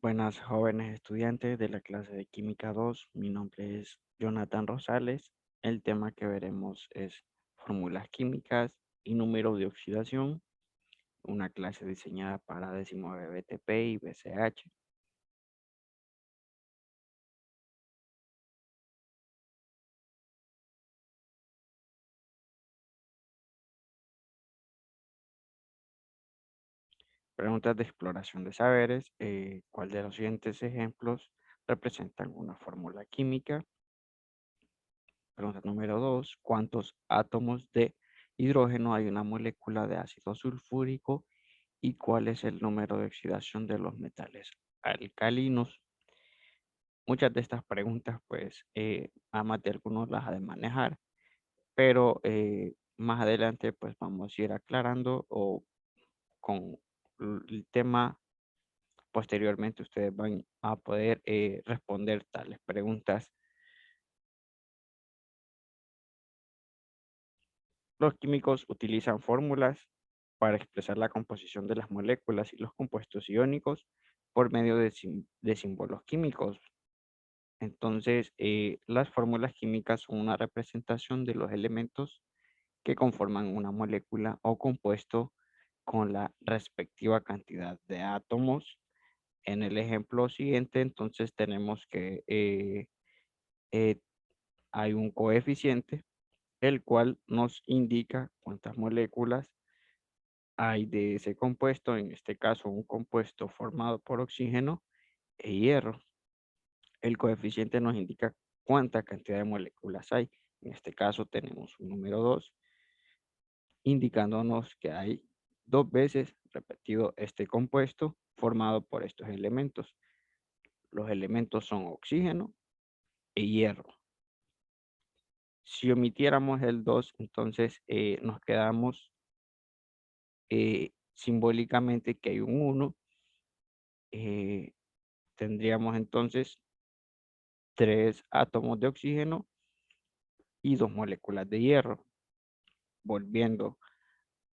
Buenas jóvenes estudiantes de la clase de Química 2. Mi nombre es Jonathan Rosales. El tema que veremos es fórmulas químicas y número de oxidación, una clase diseñada para 19 BTP y BCH. Preguntas de exploración de saberes. ¿Cuál de los siguientes ejemplos representan una fórmula química? Pregunta número 2. ¿Cuántos átomos de hidrógeno hay en una molécula de ácido sulfúrico? ¿Y cuál es el número de oxidación de los metales alcalinos? Muchas de estas preguntas, pues, a más de algunos las ha de manejar, pero más adelante, pues, vamos a ir aclarando o con el tema posteriormente ustedes van a poder responder tales preguntas. Los químicos utilizan fórmulas para expresar la composición de las moléculas y los compuestos iónicos por medio de símbolos químicos. Entonces, las fórmulas químicas son una representación de los elementos que conforman una molécula o compuesto con la respectiva cantidad de átomos. En el ejemplo siguiente, entonces tenemos que eh, hay un coeficiente, el cual nos indica cuántas moléculas hay de ese compuesto, en este caso un compuesto formado por oxígeno e hierro. El coeficiente nos indica cuánta cantidad de moléculas hay. En este caso tenemos un número 2, indicándonos que hay dos veces repetido este compuesto formado por estos elementos. Los elementos son oxígeno e hierro. Si omitiéramos el 2, entonces nos quedamos simbólicamente que hay un 1. eh, Tendríamos entonces 3 átomos de oxígeno y 2 moléculas de hierro. Volviendo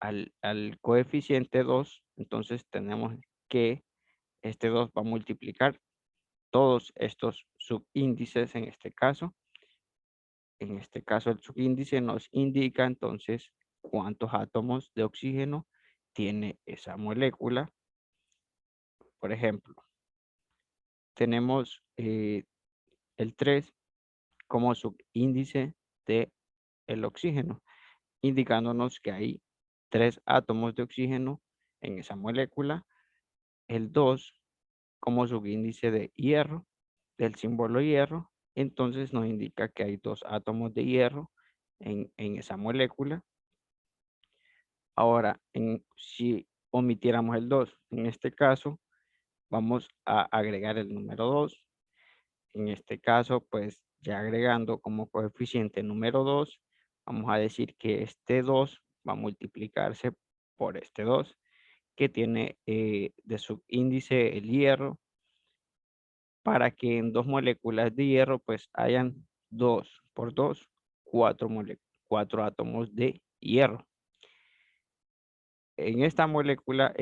al coeficiente 2, entonces tenemos que este 2 va a multiplicar todos estos subíndices en este caso. En este caso el subíndice nos indica entonces cuántos átomos de oxígeno tiene esa molécula. Por ejemplo, tenemos el 3 como subíndice de el oxígeno, indicándonos que hay 3 átomos de oxígeno en esa molécula. El 2 como subíndice de hierro, del símbolo hierro, entonces nos indica que hay 2 átomos de hierro en esa molécula. Ahora, si omitiéramos el 2, en este caso, vamos a agregar el número 2. En este caso, pues ya agregando como coeficiente número 2, vamos a decir que este 2 va a multiplicarse por este 2, que tiene de subíndice el hierro, para que en 2 moléculas de hierro pues hayan 2 por 2, 4 átomos de hierro. En esta molécula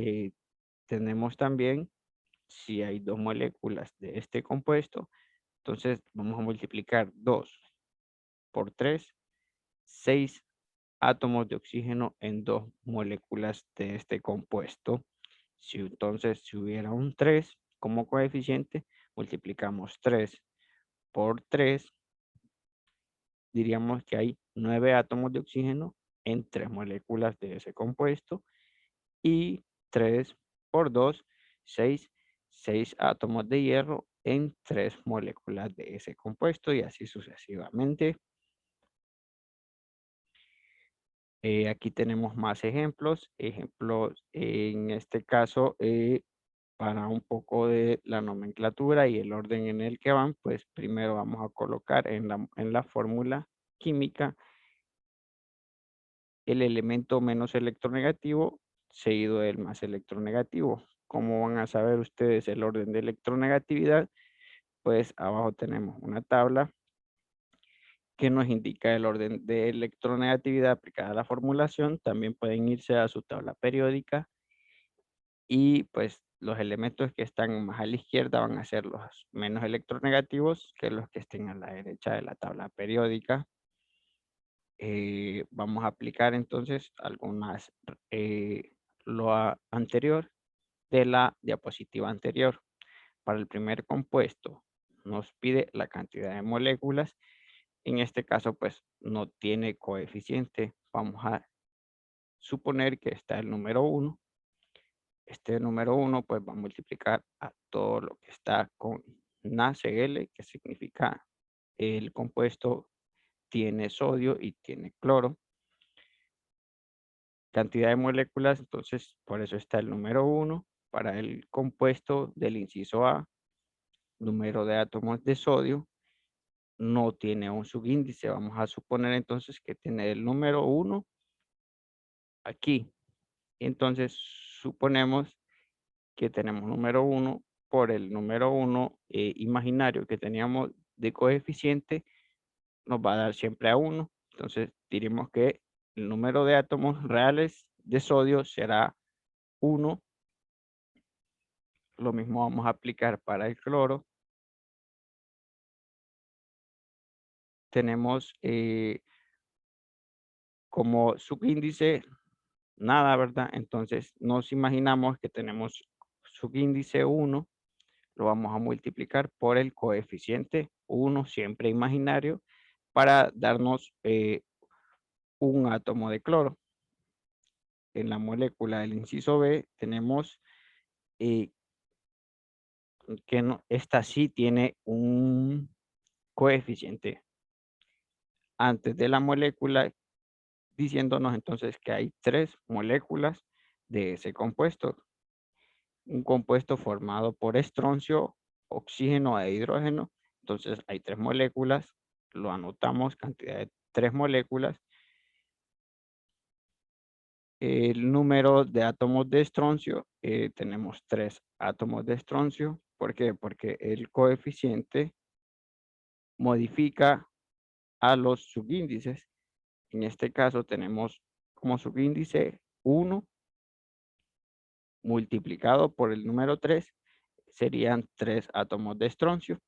tenemos también, si hay 2 moléculas de este compuesto, entonces vamos a multiplicar 2 por 3, 6 átomos de oxígeno en 2 moléculas de este compuesto. Si hubiera un 3 como coeficiente, multiplicamos 3 por 3, diríamos que hay 9 átomos de oxígeno en 3 moléculas de ese compuesto, y 3 por 2, 6, 6 átomos de hierro en 3 moléculas de ese compuesto, y así sucesivamente. Aquí tenemos más ejemplos. Ejemplos en este caso, para un poco de la nomenclatura y el orden en el que van, pues primero vamos a colocar en la fórmula química el elemento menos electronegativo seguido del más electronegativo. ¿Cómo van a saber ustedes el orden de electronegatividad? Pues abajo tenemos una tabla que nos indica el orden de electronegatividad aplicada a la formulación. También pueden irse a su tabla periódica y pues los elementos que están más a la izquierda van a ser los menos electronegativos que los que estén a la derecha de la tabla periódica. Vamos a aplicar entonces algunas, anterior de la diapositiva anterior. Para el primer compuesto nos pide la cantidad de moléculas. En este caso pues no tiene coeficiente. Vamos a suponer que está el número 1. Este número 1 pues va a multiplicar a todo lo que está con NaCl, que significa el compuesto tiene sodio y tiene cloro. Cantidad de moléculas, entonces por eso está el número 1. Para el compuesto del inciso A, número de átomos de sodio, no tiene un subíndice. Vamos a suponer entonces que tiene el número 1 aquí. Entonces suponemos que tenemos número 1 por el número 1 imaginario que teníamos de coeficiente, nos va a dar siempre a 1. Entonces diremos que el número de átomos reales de sodio será 1. Lo mismo vamos a aplicar para el cloro. Tenemos como subíndice nada, ¿verdad? Entonces nos imaginamos que tenemos subíndice 1, lo vamos a multiplicar por el coeficiente 1, siempre imaginario, para darnos un átomo de cloro. En la molécula del inciso B tenemos eh, que no, esta sí tiene un coeficiente antes de la molécula, diciéndonos entonces que hay 3 moléculas de ese compuesto. Un compuesto formado por estroncio, oxígeno e hidrógeno. Entonces hay 3 moléculas, lo anotamos, cantidad de 3 moléculas. El número de átomos de estroncio, tenemos 3 átomos de estroncio. ¿Por qué? Porque el coeficiente modifica a los subíndices. En este caso tenemos como subíndice 1 multiplicado por el número 3, serían 3 átomos de estroncio.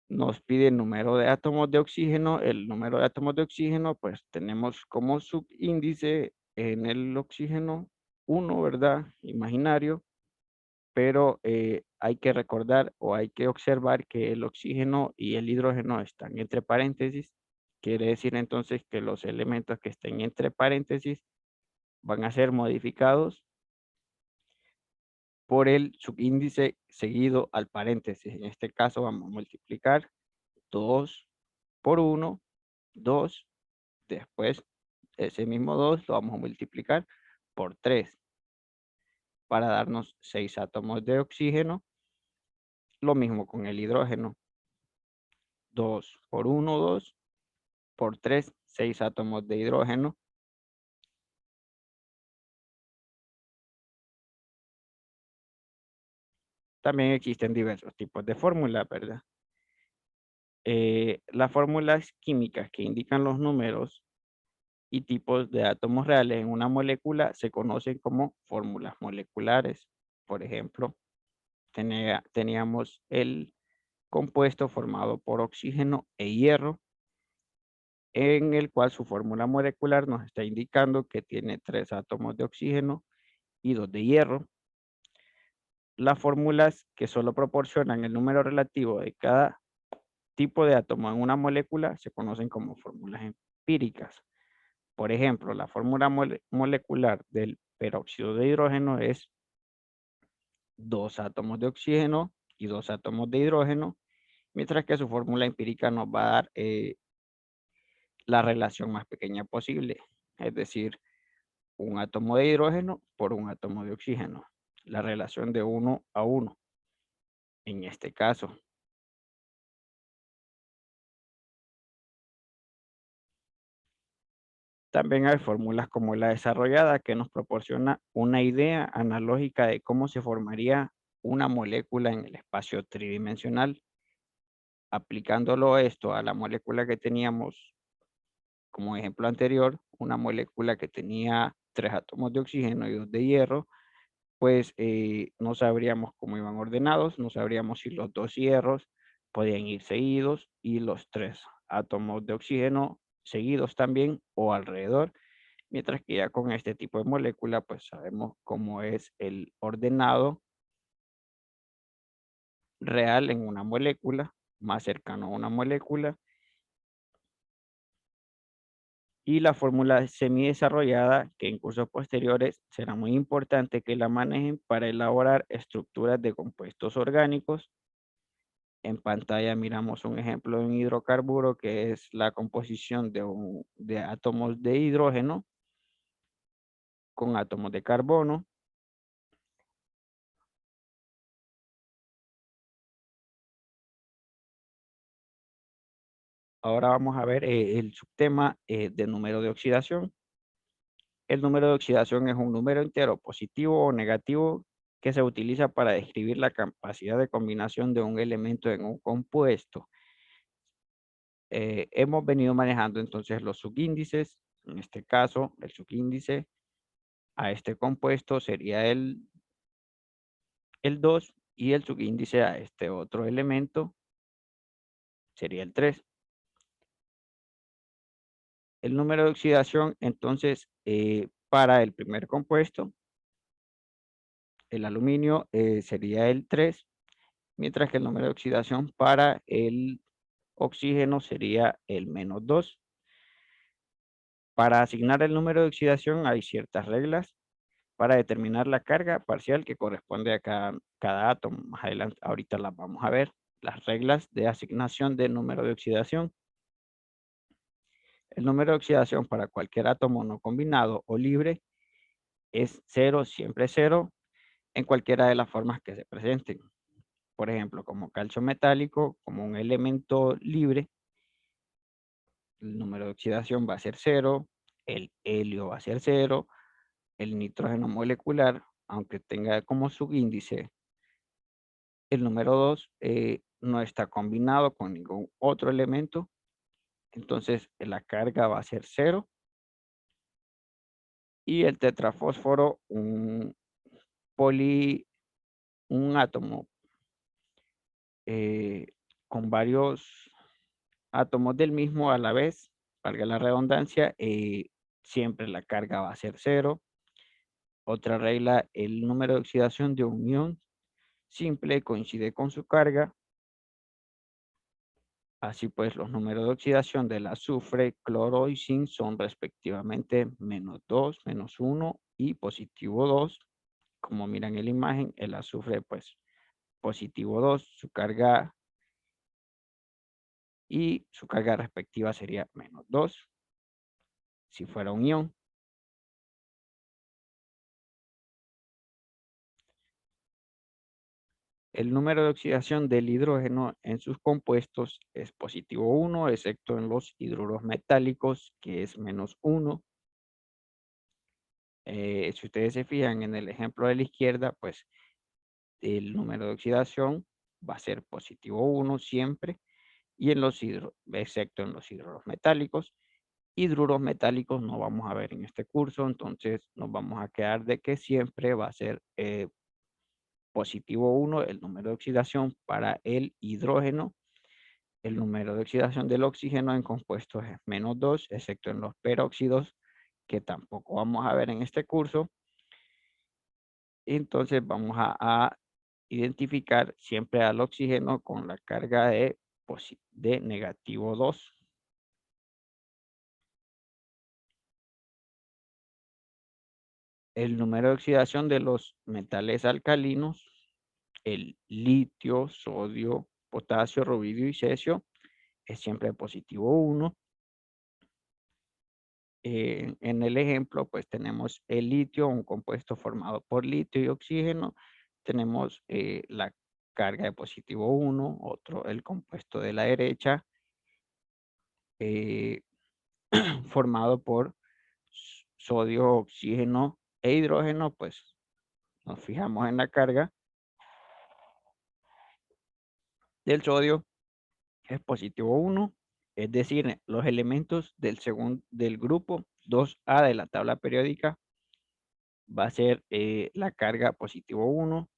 Nos pide el número de átomos de oxígeno. El número de átomos de oxígeno, pues tenemos como subíndice en el oxígeno 1, ¿verdad? Imaginario, pero hay que recordar o hay que observar que el oxígeno y el hidrógeno están entre paréntesis. Quiere decir entonces que los elementos que estén entre paréntesis van a ser modificados por el subíndice seguido al paréntesis. En este caso vamos a multiplicar 2 por 1, 2. Después ese mismo 2 lo vamos a multiplicar por 3 para darnos 6 átomos de oxígeno. Lo mismo con el hidrógeno. 2 por 1, 2 por 3, 6 átomos de hidrógeno. También existen diversos tipos de fórmulas, ¿verdad? Las fórmulas químicas que indican los números y tipos de átomos reales en una molécula se conocen como fórmulas moleculares. Por ejemplo, teníamos el compuesto formado por oxígeno e hierro, en el cual su fórmula molecular nos está indicando que tiene 3 átomos de oxígeno y 2 de hierro. Las fórmulas que solo proporcionan el número relativo de cada tipo de átomo en una molécula se conocen como fórmulas empíricas. Por ejemplo, la fórmula molecular del peróxido de hidrógeno es 2 átomos de oxígeno y 2 átomos de hidrógeno, mientras que su fórmula empírica nos va a dar la relación más pequeña posible, es decir, un átomo de hidrógeno por un átomo de oxígeno, la relación de 1 a 1 en este caso. También hay fórmulas como la desarrollada que nos proporciona una idea analógica de cómo se formaría una molécula en el espacio tridimensional. Aplicándolo esto a la molécula que teníamos como ejemplo anterior, una molécula que tenía 3 átomos de oxígeno y 2 de hierro, pues no sabríamos cómo iban ordenados, no sabríamos si los 2 hierros podían ir seguidos y los 3 átomos de oxígeno seguidos también o alrededor, mientras que ya con este tipo de molécula pues sabemos cómo es el ordenado real en una molécula, más cercano a una molécula, y la fórmula semidesarrollada, que en cursos posteriores será muy importante que la manejen para elaborar estructuras de compuestos orgánicos. En pantalla miramos un ejemplo de un hidrocarburo que es la composición de átomos de hidrógeno con átomos de carbono. Ahora vamos a ver el subtema de número de oxidación. El número de oxidación es un número entero positivo o negativo que se utiliza para describir la capacidad de combinación de un elemento en un compuesto. Hemos venido manejando entonces los subíndices. En este caso, el subíndice a este compuesto sería el 2 y el subíndice a este otro elemento sería el 3. El número de oxidación, entonces, para el primer compuesto, el aluminio, sería el 3, mientras que el número de oxidación para el oxígeno sería el -2. Para asignar el número de oxidación hay ciertas reglas para determinar la carga parcial que corresponde a cada átomo. Más adelante, ahorita las vamos a ver. Las reglas de asignación de número de oxidación. El número de oxidación para cualquier átomo no combinado o libre es 0, siempre 0, en cualquiera de las formas que se presenten. Por ejemplo, como calcio metálico, como un elemento libre, el número de oxidación va a ser 0, el helio va a ser 0, el nitrógeno molecular, aunque tenga como subíndice el número 2, no está combinado con ningún otro elemento, entonces la carga va a ser 0. Y el tetrafósforo, poli, un átomo eh, con varios átomos del mismo a la vez, valga la redundancia, siempre la carga va a ser 0. Otra regla, el número de oxidación de un ion simple coincide con su carga. Así pues, los números de oxidación del azufre, cloro y zinc son respectivamente -2, -1 y +2. Como miran en la imagen, el azufre, pues, +2, su carga y su carga respectiva sería -2 si fuera un ion. El número de oxidación del hidrógeno en sus compuestos es +1, excepto en los hidruros metálicos, que es -1. Si ustedes se fijan en el ejemplo de la izquierda, pues el número de oxidación va a ser +1 siempre, y en los excepto en los hidruros metálicos. Hidruros metálicos no vamos a ver en este curso, entonces nos vamos a quedar de que siempre va a ser +1 el número de oxidación para el hidrógeno. El número de oxidación del oxígeno en compuestos es -2, excepto en los peróxidos, que tampoco vamos a ver en este curso. Entonces vamos a identificar siempre al oxígeno con la carga de -2. El número de oxidación de los metales alcalinos, el litio, sodio, potasio, rubidio y cesio, es siempre +1. En el ejemplo, pues tenemos el litio, un compuesto formado por litio y oxígeno. Tenemos la carga de +1, otro, el compuesto de la derecha, eh, formado por sodio, oxígeno e hidrógeno, pues nos fijamos en la carga del sodio, es +1, es decir, los elementos del grupo 2A de la tabla periódica va a ser la carga positivo 1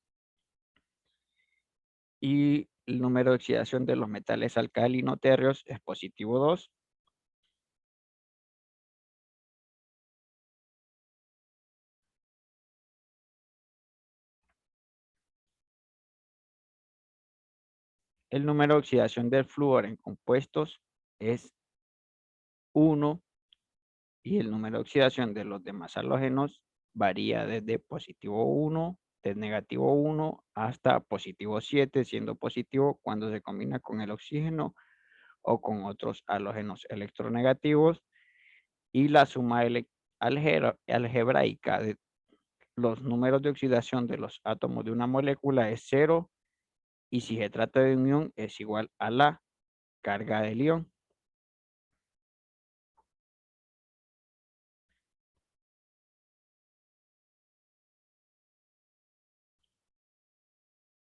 y el número de oxidación de los metales alcalino-térreos es positivo 2. El número de oxidación del flúor en compuestos es 1 y el número de oxidación de los demás halógenos varía desde positivo 1, de negativo 1 hasta positivo 7, siendo positivo cuando se combina con el oxígeno o con otros halógenos electronegativos, y la suma algebraica de los números de oxidación de los átomos de una molécula es 0, y si se trata de un ion es igual a la carga del ion.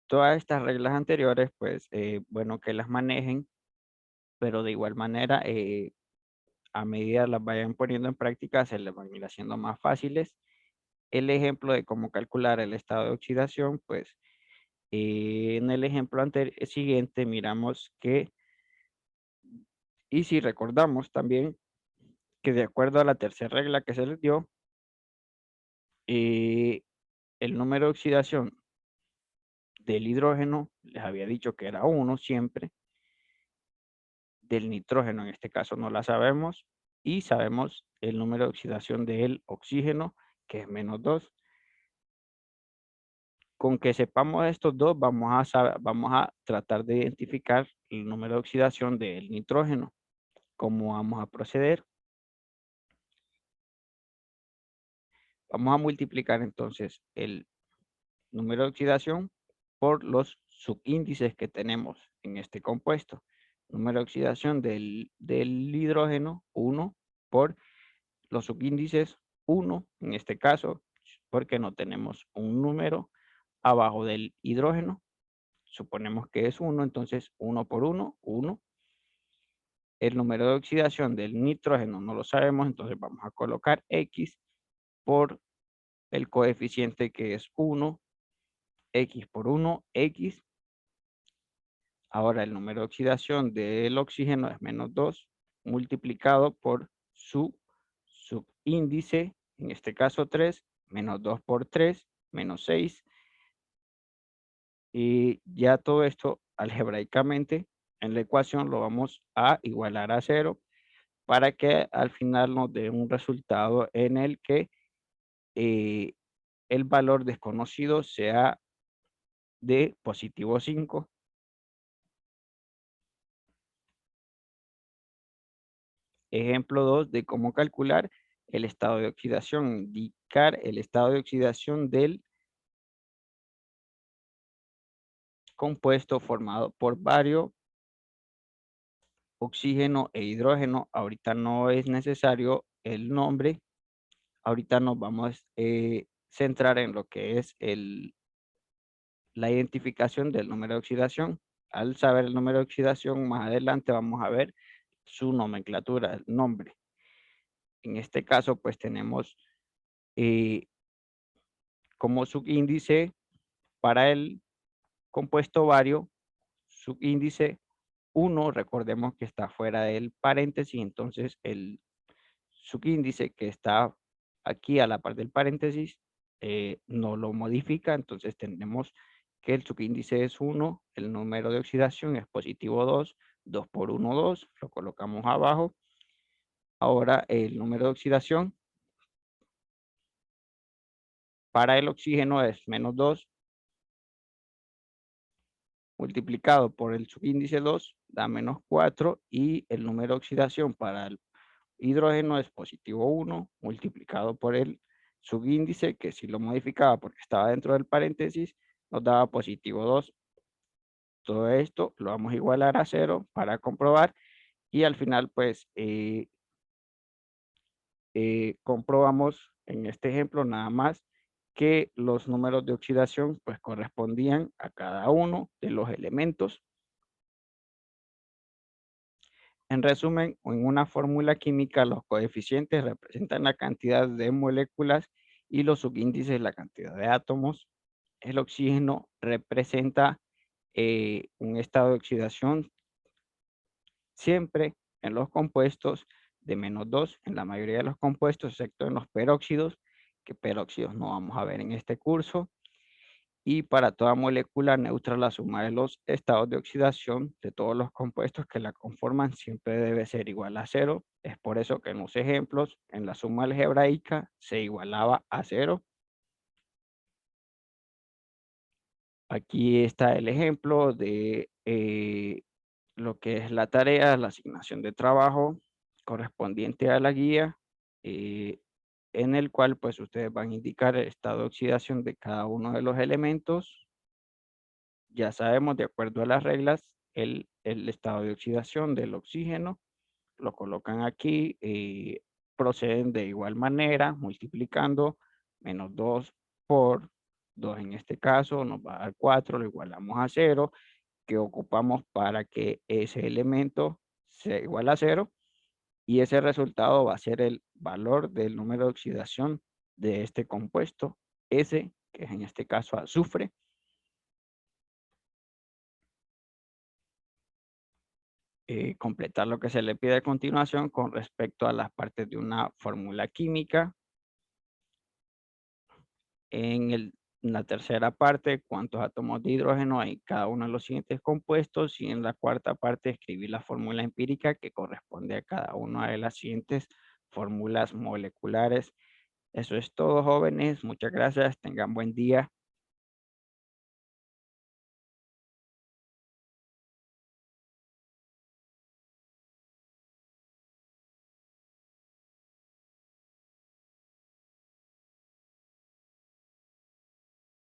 Todas estas reglas anteriores, pues, bueno, que las manejen, pero de igual manera, a medida las vayan poniendo en práctica, se les van a ir haciendo más fáciles. El ejemplo de cómo calcular el estado de oxidación, pues, en el ejemplo siguiente miramos que, y si recordamos también, que de acuerdo a la tercera regla que se les dio, eh, el número de oxidación del hidrógeno, les había dicho que era 1 siempre, del nitrógeno en este caso no la sabemos, y sabemos el número de oxidación del oxígeno, que es -2. Con que sepamos estos dos, vamos a tratar de identificar el número de oxidación del nitrógeno. ¿Cómo vamos a proceder? Vamos a multiplicar entonces el número de oxidación por los subíndices que tenemos en este compuesto. Número de oxidación del hidrógeno, 1, por los subíndices 1, en este caso, porque no tenemos un número abajo del hidrógeno. Suponemos que es 1, entonces 1 por 1, 1. El número de oxidación del nitrógeno no lo sabemos, entonces vamos a colocar X por el coeficiente que es 1, X por 1, X. Ahora el número de oxidación del oxígeno es -2 multiplicado por su subíndice, en este caso 3, -2 por 3, -6. Y ya todo esto algebraicamente en la ecuación lo vamos a igualar a 0 para que al final nos dé un resultado en el que eh, el valor desconocido sea de positivo 5. Ejemplo 2 de cómo calcular el estado de oxidación. Indicar el estado de oxidación del compuesto formado por bario, oxígeno e hidrógeno. Ahorita no es necesario el nombre. Ahorita nos vamos a centrar en lo que es la identificación del número de oxidación. Al saber el número de oxidación, más adelante vamos a ver su nomenclatura, el nombre. En este caso, pues tenemos eh, como subíndice para el compuesto bario, subíndice 1, recordemos que está fuera del paréntesis, entonces el subíndice que está aquí a la par del paréntesis no lo modifica, entonces tenemos que el subíndice es 1, el número de oxidación es positivo 2, 2 por 1, 2, lo colocamos abajo. Ahora el número de oxidación para el oxígeno es -2 multiplicado por el subíndice 2 da -4, y el número de oxidación para el hidrógeno es positivo 1 multiplicado por el subíndice, que si lo modificaba porque estaba dentro del paréntesis, nos daba positivo 2. Todo esto lo vamos a igualar a 0 para comprobar, y al final pues comprobamos en este ejemplo nada más que los números de oxidación pues correspondían a cada uno de los elementos. En resumen, en una fórmula química, los coeficientes representan la cantidad de moléculas y los subíndices, la cantidad de átomos. El oxígeno representa un estado de oxidación siempre en los compuestos de -2, en la mayoría de los compuestos, excepto en los peróxidos, que peróxidos no vamos a ver en este curso. Y para toda molécula neutra, la suma de los estados de oxidación de todos los compuestos que la conforman siempre debe ser igual a cero. Es por eso que en los ejemplos, en la suma algebraica, se igualaba a cero. Aquí está el ejemplo de lo que es la tarea, la asignación de trabajo correspondiente a la guía, eh, en el cual pues ustedes van a indicar el estado de oxidación de cada uno de los elementos. Ya sabemos, de acuerdo a las reglas, el estado de oxidación del oxígeno, lo colocan aquí, proceden de igual manera, multiplicando -2 por 2 en este caso, nos va a dar 4, lo igualamos a 0, que ocupamos para que ese elemento sea igual a 0, y ese resultado va a ser el valor del número de oxidación de este compuesto, S, que es en este caso azufre. Completar lo que se le pide a continuación con respecto a las partes de una fórmula química. En la tercera parte, cuántos átomos de hidrógeno hay en cada uno de los siguientes compuestos, y en la cuarta parte, escribir la fórmula empírica que corresponde a cada una de las siguientes fórmulas moleculares. Eso es todo, jóvenes. Muchas gracias. Tengan buen día.